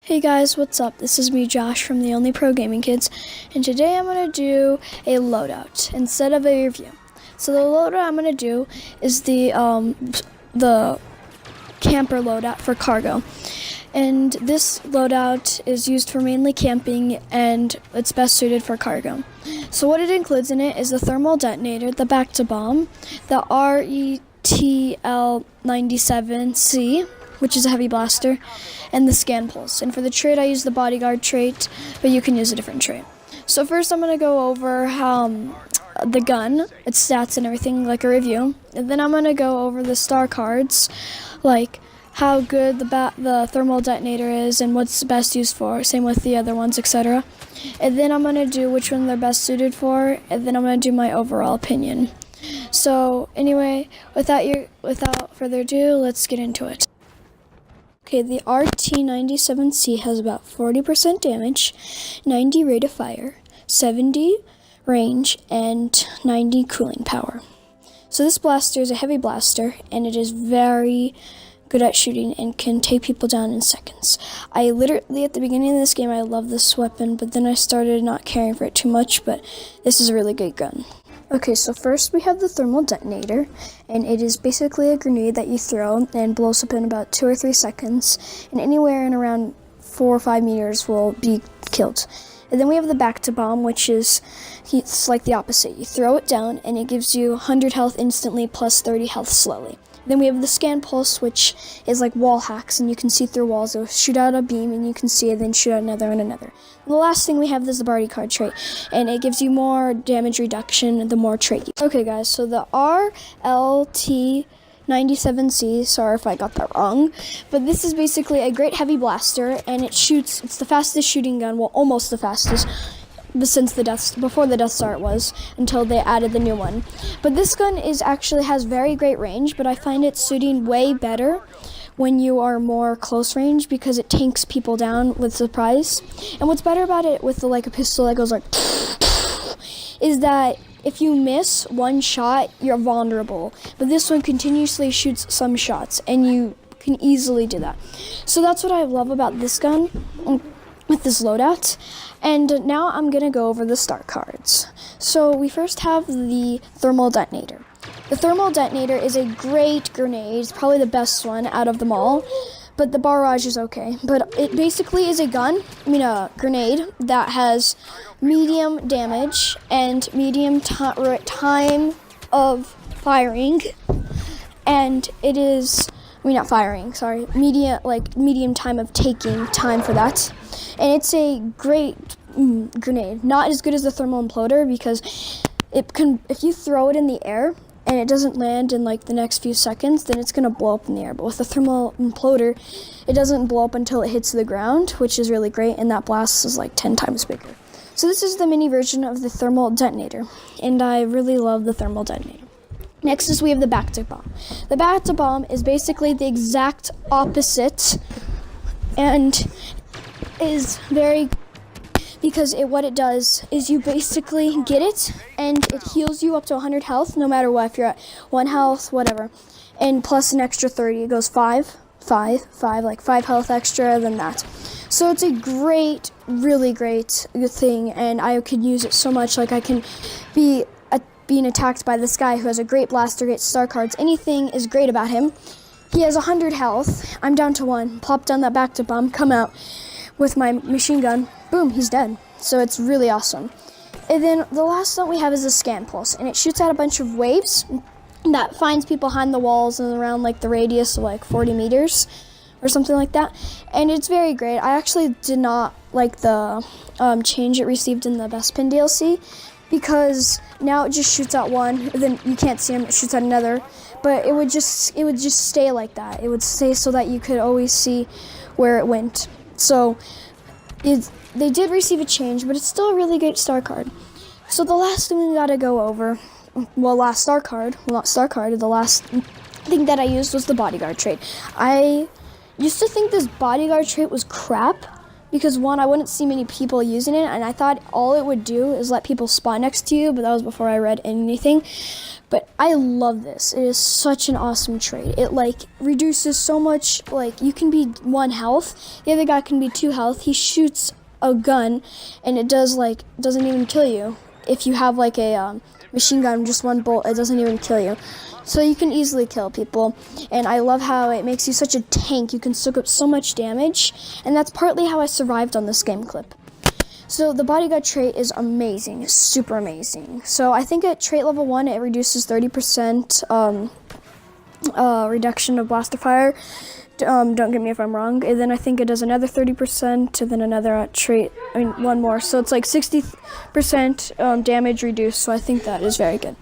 Hey guys, what's up? This is me, Josh, from the Only Pro Gaming Kids, and today I'm going to do a loadout instead of a review. So the loadout I'm going to do is the camper loadout for cargo. And this loadout is used for mainly camping, and it's best suited for cargo. So what it includes in it is the thermal detonator, the back-to-bomb, the RETL97C, which is a heavy blaster, and the scan pulse. And for the trait, I use the bodyguard trait, but you can use a different trait. So first I'm going to go over the gun, its stats and everything, like a review. And then I'm going to go over the star cards, like how good the thermal detonator is and what's best used for, same with the other ones, etc. And then I'm going to do which one they're best suited for, and then I'm going to do my overall opinion. So anyway, without further ado, let's get into it. Okay, the RT97C has about 40% damage, 90 rate of fire, 70 range, and 90 cooling power. So this blaster is a heavy blaster, and it is very good at shooting and can take people down in seconds. I literally, at the beginning of this game, I loved this weapon, but then I started not caring for it too much, but this is a really good gun. Okay, so first we have the thermal detonator, and it is basically a grenade that you throw and blows up in about 2 or 3 seconds, and anywhere in around 4 or 5 meters will be killed. And then we have the back-to-bomb, which is, it's like the opposite. You throw it down, and it gives you 100 health instantly plus 30 health slowly. Then we have the scan pulse, which is like wall hacks, and you can see through walls. It'll shoot out a beam, and you can see it, then shoot out another and another. And the last thing we have is the bodyguard trait, and it gives you more damage reduction the more trait you. Okay, guys, so the RLT97C, sorry if I got that wrong, but this is basically a great heavy blaster, and it's the fastest shooting gun, well, almost the fastest, since before the Death Star it was, until they added the new one. But this gun has very great range, but I find it suiting way better when you are more close range because it tanks people down with surprise. And what's better about it with a pistol that goes like is that if you miss one shot, you're vulnerable. But this one continuously shoots some shots, and you can easily do that. So that's what I love about this gun with this loadout. And now I'm going to go over the star cards. So we first have the thermal detonator. The thermal detonator is a great grenade. It's probably the best one out of them all, but the barrage is okay. But it basically is a grenade that has medium damage and medium time of firing, and it is, medium time of taking time for that. And it's a great grenade. Not as good as the thermal imploder because if you throw it in the air and it doesn't land in the next few seconds, then it's gonna blow up in the air. But with the thermal imploder, it doesn't blow up until it hits the ground, which is really great, and that blast is 10 times bigger. So this is the mini version of the thermal detonator, and I really love the thermal detonator. Next we have the back-to-bomb. The back-to-bomb is basically the exact opposite, and is very, because what it does is you basically get it and it heals you up to 100 health no matter what, if you're at 1 health, whatever, and plus an extra 30. It goes 5 health extra than that. So it's a great, really great thing, and I could use it so much. I can be being attacked by this guy who has a great blaster, great star cards. Anything is great about him. He has 100 health. I'm down to 1. Plop down that back-to-bomb, come out with my machine gun, boom, he's dead. So it's really awesome. And then the last one we have is a scan pulse, and it shoots out a bunch of waves that finds people behind the walls and around the radius of 40 meters or something like that. And it's very great. I actually did not like the change it received in the Best Pin DLC, because now it just shoots out one, and then you can't see him, it shoots out another. But it would just stay like that. It would stay so that you could always see where it went. So they did receive a change, but it's still a really great star card. So the last thing we gotta go over, the last thing that I used was the bodyguard trait. I used to think this bodyguard trait was crap, because one, I wouldn't see many people using it, and I thought all it would do is let people spawn next to you, but that was before I read anything. But I love this. It is such an awesome trait. It like reduces so much, like you can be 1 health, the other guy can be 2 health. He shoots a gun and it doesn't even kill you. If you have like a machine gun, just 1 bolt, it doesn't even kill you. So you can easily kill people. And I love how it makes you such a tank. You can soak up so much damage. And that's partly how I survived on this game clip. So the bodyguard trait is amazing, super amazing. So I think at trait level 1, it reduces 30% reduction of blaster fire. Don't get me if I'm wrong. And then I think it does another 30%, and then another trait, one more. So it's like 60% damage reduced, so I think that is very good.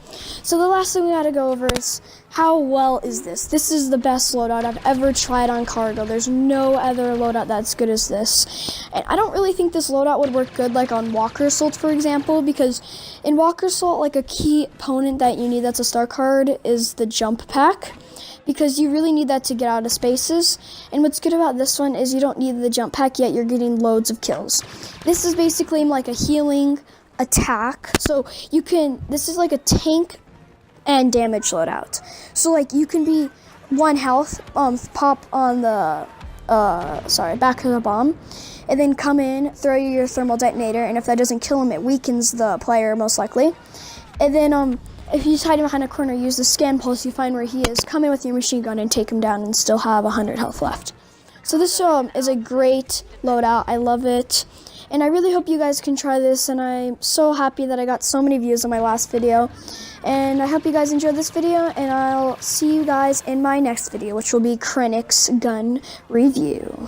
So the last thing we gotta go over is, how well is this? This is the best loadout I've ever tried on cargo. There's no other loadout that's good as this. And I don't really think this loadout would work good like on Walker Assault, for example, because in Walker Assault, like a key opponent that you need that's a star card is the jump pack, because you really need that to get out of spaces. And what's good about this one is you don't need the jump pack, yet you're getting loads of kills. This is basically like a healing attack. So this is like a tank and damage loadout. So like you can be 1 health, pop on the, back of the bomb, and then come in, throw your thermal detonator, and if that doesn't kill him, it weakens the player most likely. And then if you hide him behind a corner, use the scan pulse, you find where he is, come in with your machine gun and take him down and still have 100 health left. So this is a great loadout. I love it. And I really hope you guys can try this, and I'm so happy that I got so many views on my last video. And I hope you guys enjoyed this video, and I'll see you guys in my next video, which will be Krennic's gun review.